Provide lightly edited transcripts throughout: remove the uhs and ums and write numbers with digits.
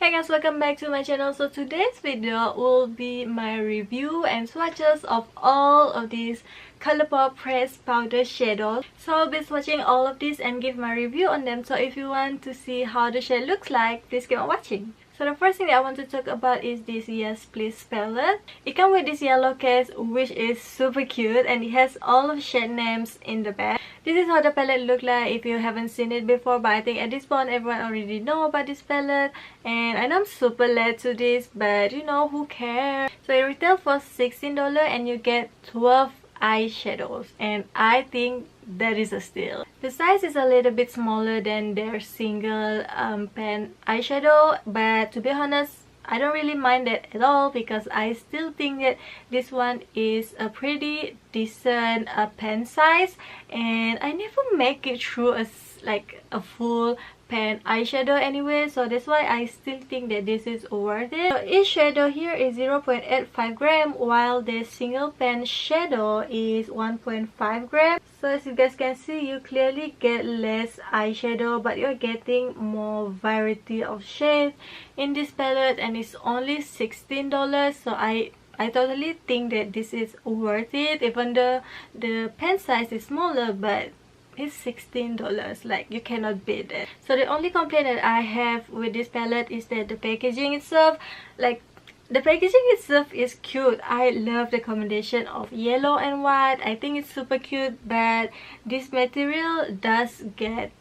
Hey guys, welcome back to my channel. So today's video will be my review and swatches of all of these Colourpop pressed powder shadows. So I'll be swatching all of these and give my review on them. So if you want to see how the shade looks like, please keep on watching. So the first thing that I want to talk about is this Yes Please palette. It comes with this yellow case which is super cute and it has all of shade names in the back. This is how the palette looks like if you haven't seen it before, but I think at this point everyone already know about this palette. And I know I'm super late to this, but you know, who cares? So it retails for $16 and you get 12 eyeshadows, and I think that is a steal. The size is a little bit smaller than their single pan eyeshadow, but to be honest, I don't really mind that at all because I still think that this one is a pretty decent pen size, and I never make it through a full pan eyeshadow anyway, so that's why I still think that this is worth it. So each shadow here is 0.85 gram while the single pan shadow is 1.5 gram. So as you guys can see, you clearly get less eyeshadow, but you're getting more variety of shades in this palette, and it's only $16. So I totally think that this is worth it, even though the pen size is smaller, but it's $16, like you cannot beat it. So the only complaint that I have with this palette is that the packaging itself, the packaging itself is cute. I love the combination of yellow and white. I think it's super cute, but this material does get,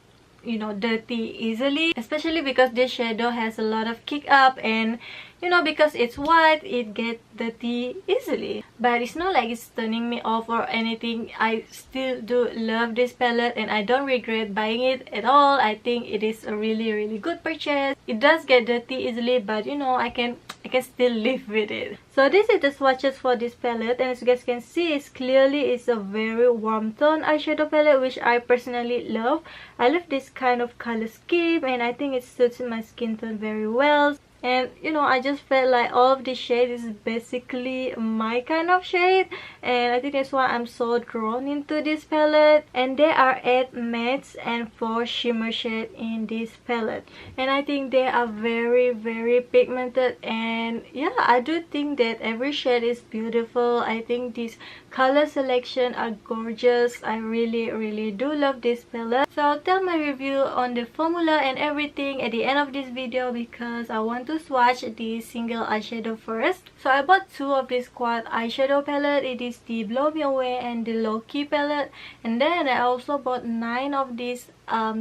you know, dirty easily, especially because this shadow has a lot of kick up, and you know, because it's white, it gets dirty easily. But it's not like it's turning me off or anything. I still do love this palette and I don't regret buying it at all. I think it is a really good purchase. It does get dirty easily, but you know, I can still live with it. So this is the swatches for this palette, and as you guys can see, it's a very warm tone eyeshadow palette, which I personally love. I love this kind of color scheme and I think it suits my skin tone very well. And you know, I just felt like all of the shade is basically my kind of shade, and I think that's why I'm so drawn into this palette. And there are 8 mattes and 4 shimmer shades in this palette, and I think they are very pigmented. And yeah, I do think that every shade is beautiful. I think these color selection are gorgeous. I really do love this palette. So I'll tell my review on the formula and everything at the end of this video, because I want to swatch the single eyeshadow first. So I bought 2 of this quad eyeshadow palette. It is the Blow Me Away and the Low Key palette, and then I also bought 9 of these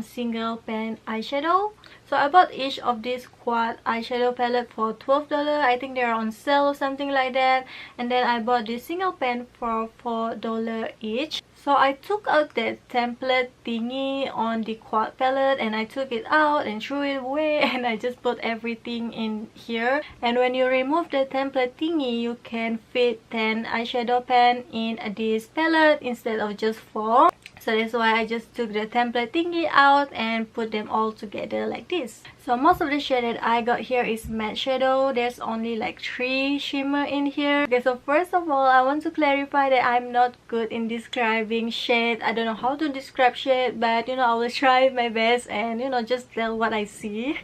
single pan eyeshadow. So I bought each of these quad eyeshadow palette for $12. I think they're on sale or something like that. And then I bought this single pen for $4 each. So I took out that template thingy on the quad palette and I took it out and threw it away, and I just put everything in here. And when you remove the template thingy, you can fit 10 eyeshadow pen in this palette instead of just 4. So that's why I just took the template thingy out and put them all together like this. So most of the shade that I got here is matte shadow. There's only like 3 shimmer in here. Okay, so first of all, I want to clarify that I'm not good in describing shade. I don't know how to describe shade, but you know, I will try my best and you know, just tell what I see.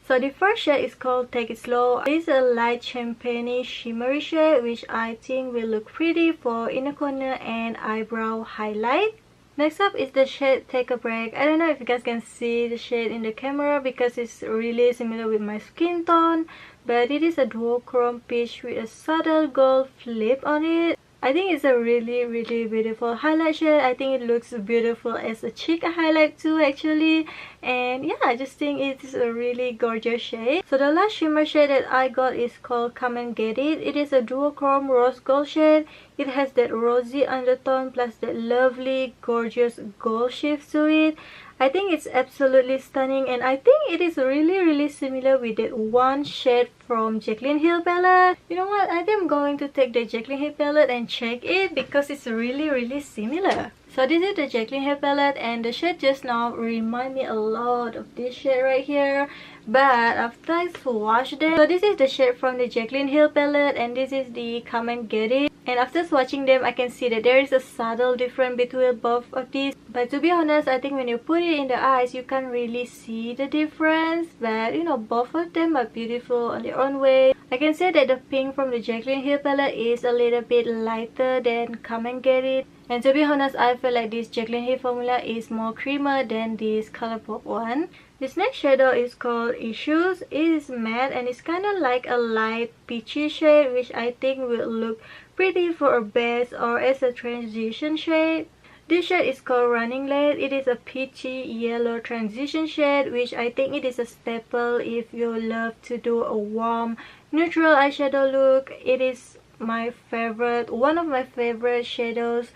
So the first shade is called Take It Slow. It's a light champagne shimmery shade, which I think will look pretty for inner corner and eyebrow highlight. Next up is the shade Take a Break. I don't know if you guys can see the shade in the camera because it's really similar with my skin tone, but it is a duochrome peach with a subtle gold flip on it. I think it's a really beautiful highlight shade. I think it looks beautiful as a cheek highlight too, actually. And yeah, I just think it's a really gorgeous shade. So the last shimmer shade that I got is called Come and Get It. It is a duochrome rose gold shade. It has that rosy undertone plus that lovely gorgeous gold shift to it. I think it's absolutely stunning, and I think it is really similar with that one shade from Jaclyn Hill palette. You know what, I think I'm going to take the Jaclyn Hill palette and check it because it's really similar. So this is the Jaclyn Hill palette, and the shade just now remind me a lot of this shade right here. but after I swatched them, so this is the shade from the Jaclyn Hill palette and this is the Come and Get It. And after swatching them, I can see that there is a subtle difference between both of these. But to be honest, I think when you put it in the eyes, you can't really see the difference. But you know, both of them are beautiful on their own way. I can say that the pink from the Jaclyn Hill palette is a little bit lighter than Come and Get It. And to be honest, I feel like this Jaclyn Hill formula is more creamer than this Colourpop one. This next shadow is called Eyeshadows. It is matte and it's kind of like a light peachy shade, which I think will look pretty for a base or as a transition shade. This shade is called Running Late. It is a peachy yellow transition shade, which I think it is a staple if you love to do a warm neutral eyeshadow look. It is my favorite, one of my favorite shadows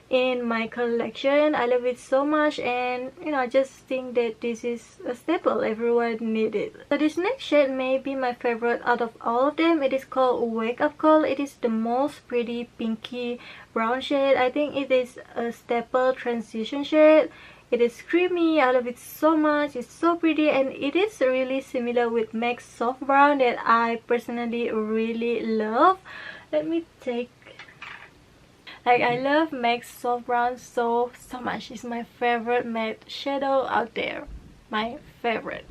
in my collection. I love it so much, and you know, I just think that this is a staple, everyone need it. So this next shade may be my favorite out of all of them. It is called Wake Up Call. It is the most pretty pinky brown shade. I think it is a staple transition shade. It is creamy. I love it so much. It's so pretty, and it is really similar with MAC's Soft Brown that I personally really love. Let me take, like, I love MAC's Soft Brown so much. It's my favorite matte shadow out there. My favorite.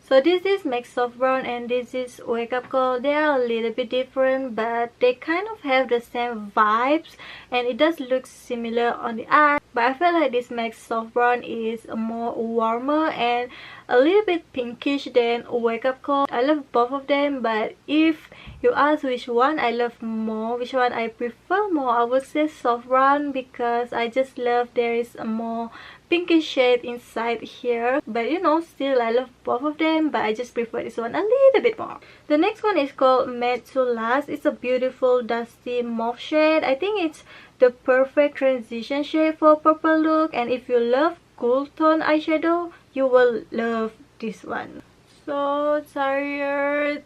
So this is MAC's Soft Brown and this is Wake Up Call. They are a little bit different, but they kind of have the same vibes and it does look similar on the eye. But I feel like this MAC's Soft Brown is more warmer and a little bit pinkish than Wake Up Call. I love both of them, but if you ask which one I love more, which one I prefer more, I would say Soft Brown, because I just love there is a more pinkish shade inside here. But you know, still I love both of them, but I just prefer this one a little bit more. The next one is called Made to Last. It's a beautiful dusty mauve shade. I think it's the perfect transition shade for purple look, and if you love cool tone eyeshadow, you will love this one. So tired.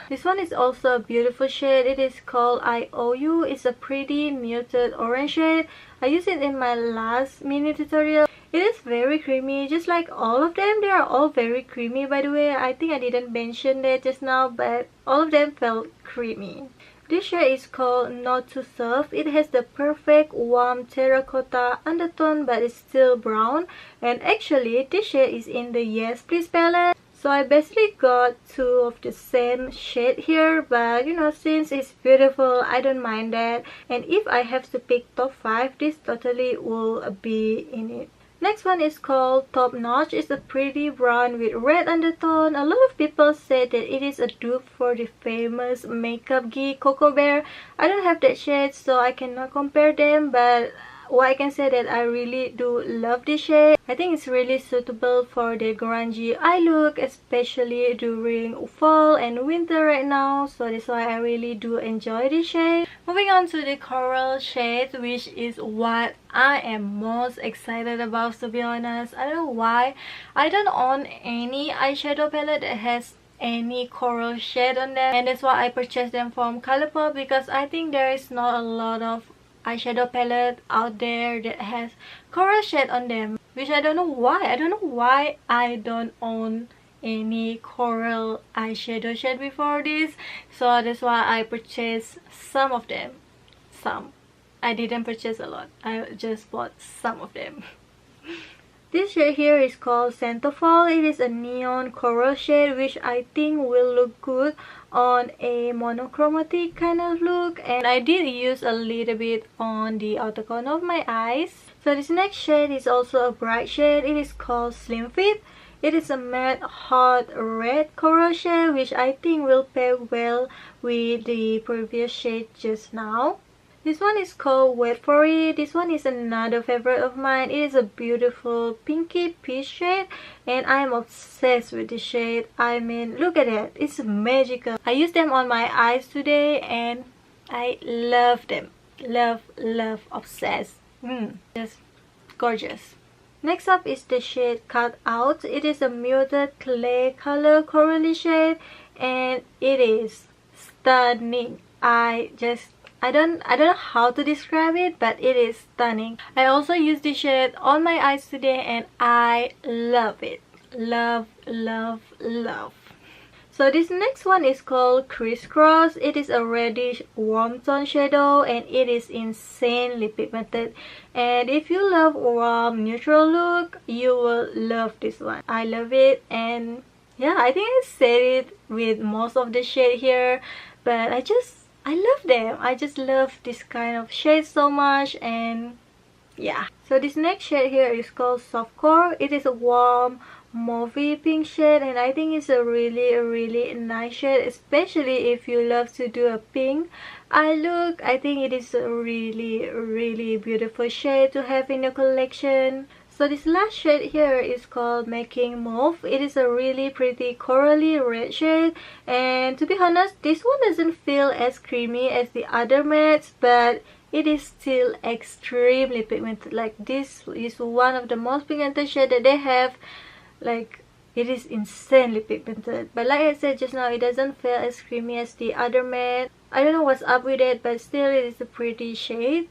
This one is also a beautiful shade. It is called I Owe You. It's a pretty muted orange shade. I used it in my last mini tutorial. It is very creamy, just like all of them. They are all very creamy, by the way. I think I didn't mention that just now, but all of them felt creamy. This shade is called Not Too Soft. It has the perfect warm terracotta undertone, but it's still brown. And actually, this shade is in the Yes Please palette. So I basically got two of the same shade here, but you know, since it's beautiful, I don't mind that. And if I have to pick top 5, this totally will be in it. Next one is called Top Notch. It's a pretty brown with red undertone. A lot of people say that it is a dupe for the famous makeup geek Cocoa Bear. I don't have that shade, so I cannot compare them, but what I can say that I really do love this shade. I think it's really suitable for the grungy eye look, especially during fall and winter right now. So that's why I really do enjoy this shade. Moving on to the coral shade, which is what I am most excited about, to be honest. I don't know why. I don't own any eyeshadow palette that has any coral shade on them, and that's why I purchased them from Colourpop, because I think there is not a lot of eyeshadow palette out there that has coral shade on them, which I don't know why. I don't know why I don't own any coral eyeshadow shade before this. So that's why I purchased some of them. Some. I didn't purchase a lot. I just bought some of them. This shade here is called Centerfold. It is a neon coral shade, which I think will look good on a monochromatic kind of look, and I did use a little bit on the outer corner of my eyes. So this next shade is also a bright shade. It is called Slim Fit. It is a matte hot red coral shade, which I think will pair well with the previous shade just now. This one is called Wait For It. This one is another favorite of mine. It is a beautiful pinky peach shade and I am obsessed with this shade. I mean, look at that. It's magical. I used them on my eyes today and I love them. Love, obsessed. Just gorgeous. Next up is the shade Cut Out. It is a muted clay color corally shade and it is stunning. I don't know how to describe it, but it is stunning. I also used this shade on my eyes today and I love it. love, love, love. So this next one is called Crisscross. It is a reddish warm tone shadow and it is insanely pigmented. And if you love warm neutral look, you will love this one. I love it, and yeah, I think I said it with most of the shade here, but I love them. I just love this kind of shade so much, and yeah. So this next shade here is called Softcore. It is a warm mauvey pink shade, and I think it's a really nice shade, especially if you love to do a pink eye look. I think it is a really beautiful shade to have in your collection. So this last shade here is called Making Mauve. It is a really pretty corally red shade, and to be honest, this one doesn't feel as creamy as the other mattes, but it is still extremely pigmented. Like, this is one of the most pigmented shade that they have. Like, it is insanely pigmented, but like I said just now, it doesn't feel as creamy as the other matte. I don't know what's up with it, but still it is a pretty shade.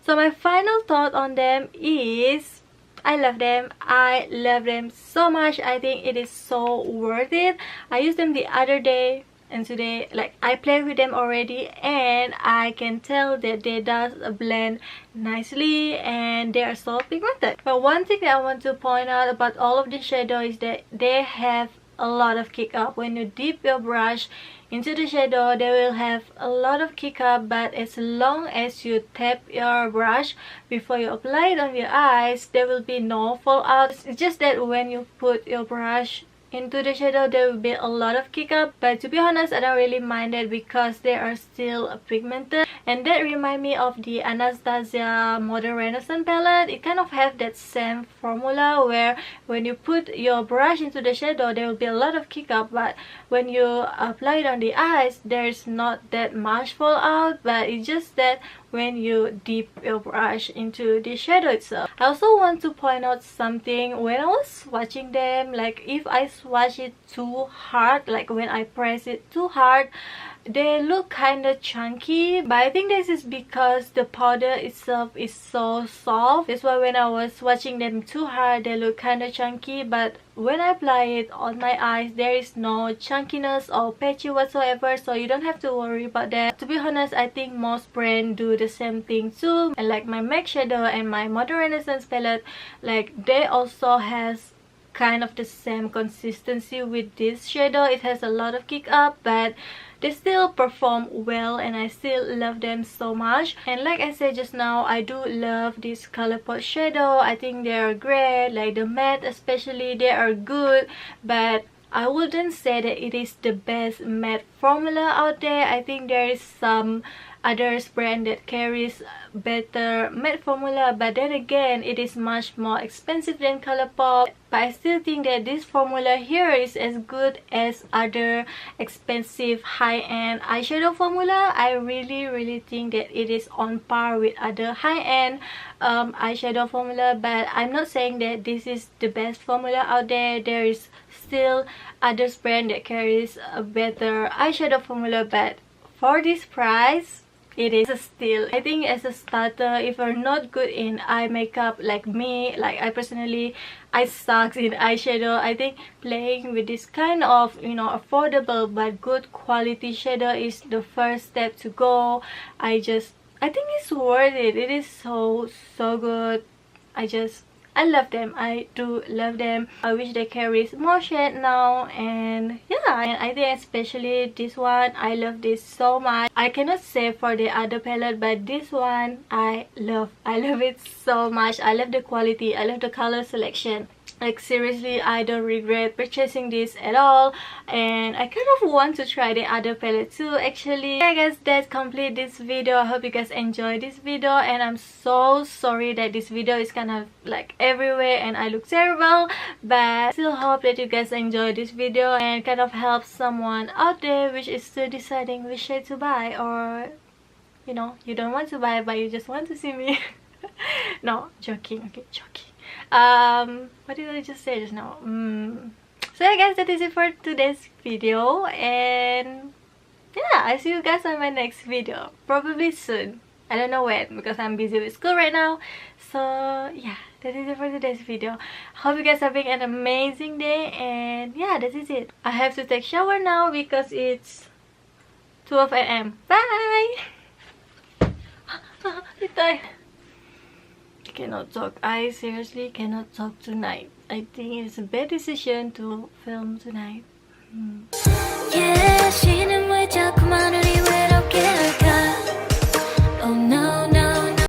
So my final thought on them is I love them. I love them so much. I think it is so worth it. I used them the other day and today, like, I played with them already, and I can tell that they does blend nicely and they are so pigmented. But one thing that I want to point out about all of the shadow is that they have a lot of kick up. When you dip your brush into the shadow, they will have a lot of kick up, but as long as you tap your brush before you apply it on your eyes, there will be no fallout. It's just that when you put your brush into the shadow, there will be a lot of kick up, but to be honest, I don't really mind it because they are still pigmented. And that remind me of the Anastasia Modern Renaissance palette. It kind of have that same formula where when you put your brush into the shadow, there will be a lot of kick up, but when you apply it on the eyes, there's not that much fallout. But it's just that when you dip your brush into the shadow itself. I also want to point out something. When I was swatching them, like, if I swatch it too hard, like when I press it too hard, they look kind of chunky, but I think this is because the powder itself is so soft. That's why when I was swatching them too hard, they look kind of chunky, but when I apply it on my eyes, there is no chunkiness or patchy whatsoever, so you don't have to worry about that. To be honest, I think most brands do the same thing too. And like my MAC shadow and my Modern Renaissance palette, like, they also has kind of the same consistency with this shadow. It has a lot of kick up, but they still perform well, and I still love them so much. And like I said just now, I do love this Colourpop shadow. I think they are great, like the matte especially, they are good, but I wouldn't say that it is the best matte formula out there. I think there is some others brand that carries better matte formula, but then again, it is much more expensive than Colourpop. But I still think that this formula here is as good as other expensive high-end eyeshadow formula. I really think that it is on par with other high-end eyeshadow formula, but I'm not saying that this is the best formula out there. There is still other brand that carries a better eyeshadow formula, but for this price, it is a steal. I think as a starter, if you're not good in eye makeup like me, like I personally, I suck in eyeshadow, I think playing with this kind of, you know, affordable but good quality shadow is the first step to go. I think it's worth it. It is so good. I love them. I do love them. I wish they carry more shade now, and yeah, and I think especially this one, I love this so much. I cannot say for the other palette, but this one I love it so much. I love the quality, I love the color selection. Like, seriously, I don't regret purchasing this at all, and I kind of want to try the other palette too, actually. Yeah guys, that completes this video. I hope you guys enjoyed this video, and I'm so sorry that this video is kind of like everywhere and I look terrible, but I still hope that you guys enjoyed this video and kind of help someone out there which is still deciding which shade to buy, or you know, you don't want to buy but you just want to see me. No, joking, okay, joking. What did I just say just now? So yeah guys, that is it for today's video, and yeah, I see you guys on my next video, probably soon. I don't know when because I'm busy with school right now. So yeah, that is it for today's video. Hope you guys are having an amazing day, and yeah, that is it. I have to take shower now because it's 12 a.m. Bye. I cannot talk. I seriously cannot talk tonight. I think it's a bad decision to film tonight.